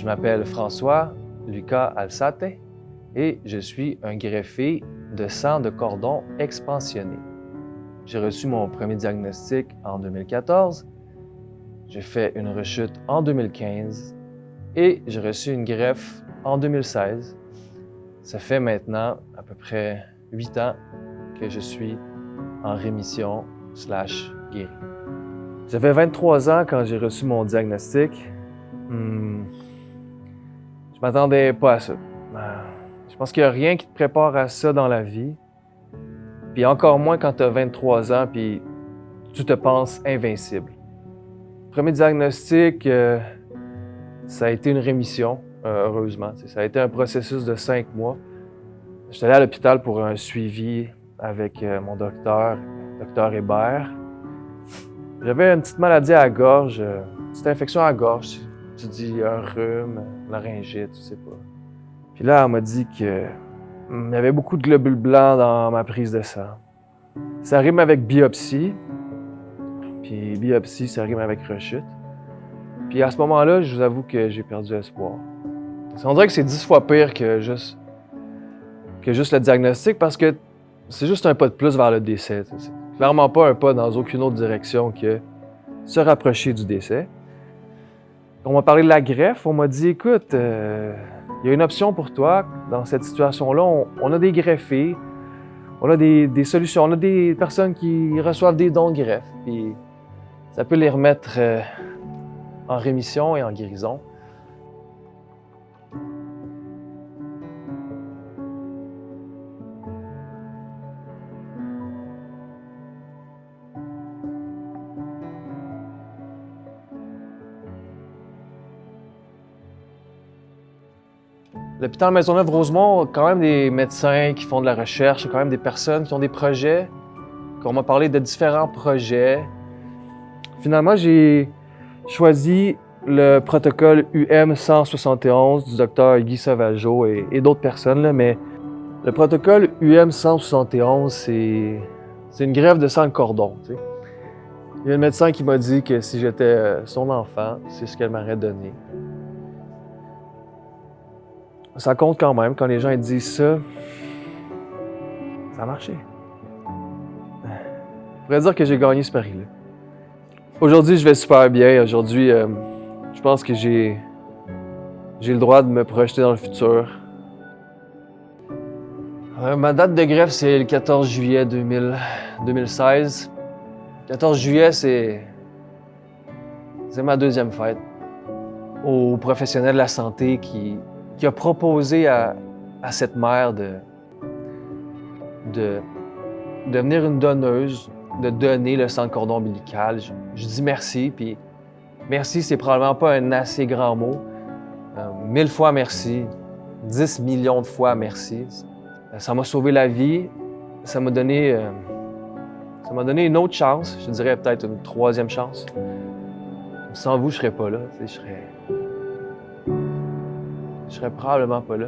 Je m'appelle François Lucas Alsate et je suis un greffé de sang de cordon expansionné. J'ai reçu mon premier diagnostic en 2014, j'ai fait une rechute en 2015 et j'ai reçu une greffe en 2016. Ça fait maintenant à peu près 8 ans que je suis en rémission / guéri. J'avais 23 ans quand j'ai reçu mon diagnostic. Je m'attendais pas à ça. Je pense qu'il n'y a rien qui te prépare à ça dans la vie. Puis encore moins quand tu as 23 ans puis tu te penses invincible. Premier diagnostic, ça a été une rémission, heureusement. Ça a été un processus de 5 mois. J'étais allé à l'hôpital pour un suivi avec mon docteur Hébert. J'avais une petite maladie à la gorge, une petite infection à la gorge. Tu dis un rhume, laryngite, tu sais pas. Puis là, elle m'a dit qu'il y avait beaucoup de globules blancs dans ma prise de sang. Ça rime avec biopsie. Puis biopsie, ça rime avec rechute. Puis à ce moment-là, je vous avoue que j'ai perdu espoir. On dirait que c'est 10 fois pire que juste le diagnostic parce que c'est juste un pas de plus vers le décès. C'est clairement pas un pas dans aucune autre direction que se rapprocher du décès. On m'a parlé de la greffe, on m'a dit, écoute, il y a une option pour toi dans cette situation-là. On a des greffés, on a des solutions, on a des personnes qui reçoivent des dons de greffe. Puis ça peut les remettre en rémission et en guérison. L'hôpital Maisonneuve-Rosemont a quand même des médecins qui font de la recherche, quand même des personnes qui ont des projets, qu'on m'a parlé de différents projets. Finalement, j'ai choisi le protocole UM-171 du docteur Guy Sauvageau et d'autres personnes, là, mais le protocole UM-171, c'est une greffe de sang de cordon. Tu sais. Il y a un médecin qui m'a dit que si j'étais son enfant, c'est ce qu'elle m'aurait donné. Ça compte quand même, quand les gens disent ça, ça a marché. Je pourrais dire que j'ai gagné ce pari-là. Aujourd'hui, je vais super bien. Aujourd'hui, je pense que j'ai le droit de me projeter dans le futur. Ma date de greffe, c'est le 14 juillet 2016. Le 14 juillet, c'est ma deuxième fête. Aux professionnels de la santé qui a proposé à cette mère de devenir une donneuse, de donner le sang de cordon ombilical. Je dis merci, puis merci, c'est probablement pas un assez grand mot. 1000 fois merci, 10 millions de fois merci. Ça m'a sauvé la vie, ça m'a donné une autre chance, je dirais peut-être une 3e chance. Sans vous, je serais pas là, je serais probablement pas là.